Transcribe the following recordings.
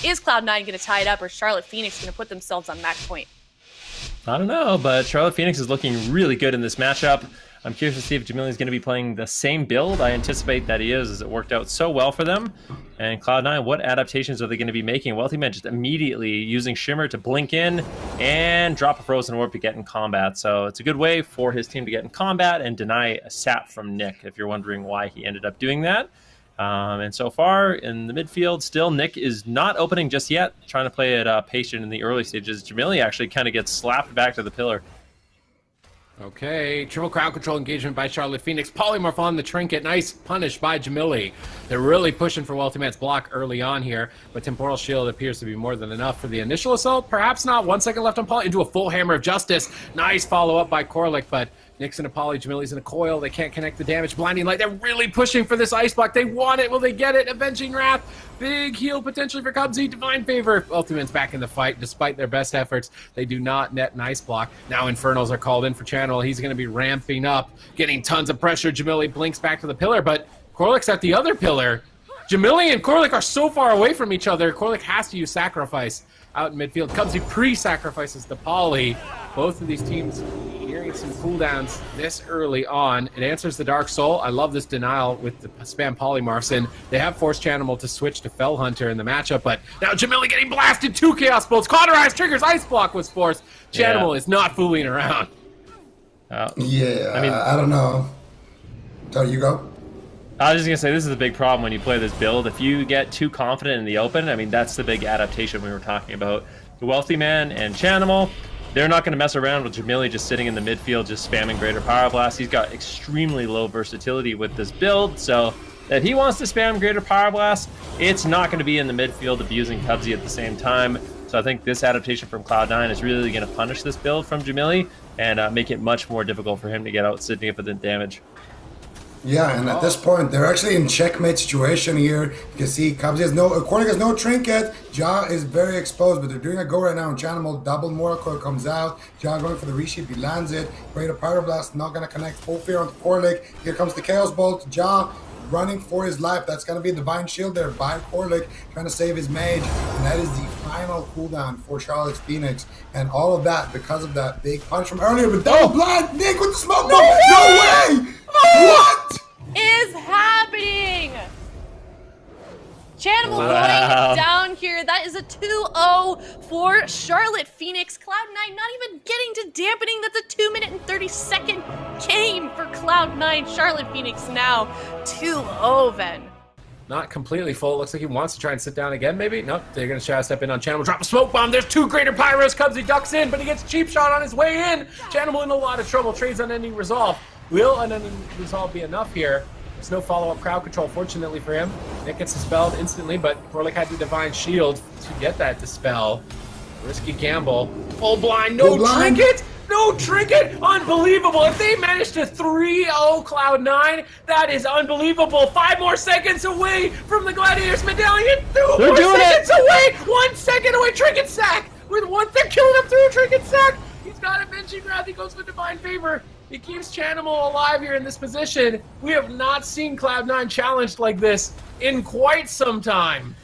Is Cloud9 going to tie it up, or Charlotte Phoenix going to put themselves on match point? I don't know, but Charlotte Phoenix is looking really good in this matchup. I'm curious to see if Jamili is going to be playing the same build. I anticipate that he is, as it worked out so well for them. And Cloud9, what adaptations are they going to be making? Wealthy Man just immediately using Shimmer to blink in and drop a Frozen Orb to get in combat. So it's a good way for his team to get in combat and deny a sap from Nick, if you're wondering why he ended up doing that. And so far in the midfield, still Nick is not opening just yet, trying to play it patient in the early stages. Jamili actually kind of gets slapped back to the pillar. Okay, triple crowd control engagement by Charlotte Phoenix. Polymorph on the trinket. Nice punish by Jamili. They're really pushing for Wealthy Man's block early on here, but Temporal Shield appears to be more than enough for the initial assault. Perhaps not. 1 second left on Poly into a full Hammer of Justice. Nice follow-up by Corlick, but Nick's in a Poly, Jamili's in a coil. They can't connect the damage. Blinding Light, they're really pushing for this Ice Block. They want it. Will they get it? Avenging Wrath. Big heal potentially for Cubsy. Divine Favor. Ultimate's back in the fight. Despite their best efforts, they do not net an Ice Block. Now Infernals are called in for Channel. He's going to be ramping up, getting tons of pressure. Jamili blinks back to the pillar, but Corlick's at the other pillar. Jamili and Corlick are so far away from each other. Corlick has to use Sacrifice out in midfield. Cubsy pre-sacrifices the Poly. Both of these teams hearing some cooldowns this early on. It answers the Dark Soul. I love this denial with the spam polymorphs, and they have forced Chanimal to switch to Fell Hunter in the matchup, but now Jamili getting blasted. 2 Chaos Bolts. Cauterize triggers. Ice Block was forced. Chanimal is not fooling around. Yeah, I mean, I don't know. So you go. I was just going to say, this is a big problem when you play this build. If you get too confident in the open, I mean, that's the big adaptation we were talking about. The Wealthy Man and Chanimal, they're not going to mess around with Jamili just sitting in the midfield, just spamming Greater Power Blast. He's got extremely low versatility with this build, so if he wants to spam Greater Power Blast, it's not going to be in the midfield abusing Cubsy at the same time. So I think this adaptation from Cloud9 is really going to punish this build from Jamili and make it much more difficult for him to get out significant damage. Yeah, and at this point, they're actually in checkmate situation here. You can see Cubsy has no, Corlick has no trinket. Ja is very exposed, but they're doing a go right now. And Chanimal, double Mortal Coil comes out. Ja going for the resheep, he lands it. Greater Pyro Blast, not going to connect. Full Fear onto Corlick. Here comes the Chaos Bolt. Ja running for his life. That's going to be a Divine Shield there by Corlick, trying to save his Mage. And that is the final cooldown for Charlotte Phoenix. And all of that because of that big punch from earlier. But double blind, Nick with the smoke bomb. No way! What is happening? Chanimal going down here. That is a 2-0 for Charlotte Phoenix. Cloud9 not even getting to dampening. That's a 2-minute and 30-second game for Cloud9. Charlotte Phoenix now 2-0, Ven. Not completely full. Looks like he wants to try and sit down again, maybe. Nope, they're going to try to step in on Chanimal. Drop a smoke bomb. There's 2 Greater Pyros. Cubsy ducks in, but he gets cheap shot on his way in. Chanimal in a lot of trouble. Trades Unending Resolve. Will Unending Resolve be enough here? There's no follow-up crowd control, fortunately for him. Nick gets dispelled instantly, but Corlick had the Divine Shield to get that dispel. Risky gamble. Full blind, no trinket! No trinket! Unbelievable! If they manage to 3-0 Cloud9, that is unbelievable. 5 more seconds away from the Gladiator's Medallion. 2 more seconds away! 1 second away! Trinket sack! With 1, they're killing him through a trinket sack! He's got Avenging Wrath, he goes for Divine Favor. He keeps Chanimal alive here in this position. We have not seen Cloud9 challenged like this in quite some time.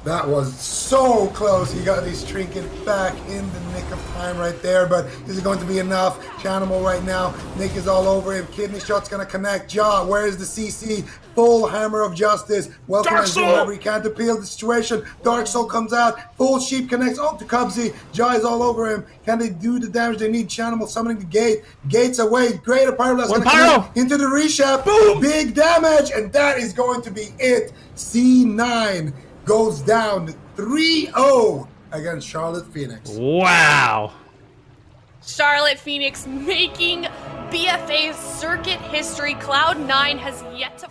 That was so close. He got his trinket back in the nick of time right there, but is it going to be enough? Chanimal right now, Nick is all over him. Kidney shot's gonna connect. Ja, where is the CC? Full Hammer of Justice. Welcome as whoever he can to peel the situation. Dark Soul comes out. Full Sheep connects to Cubsy. Ja is all over him. Can they do the damage they need? Chanimal summoning the gate. Gates away. Greater Pyro Blast gonna connect into the reshaft. Boom! Big damage, and that is going to be it. C9 goes down 3-0 against Charlotte Phoenix. Wow. Charlotte Phoenix making BFA's circuit history. Cloud9 has yet to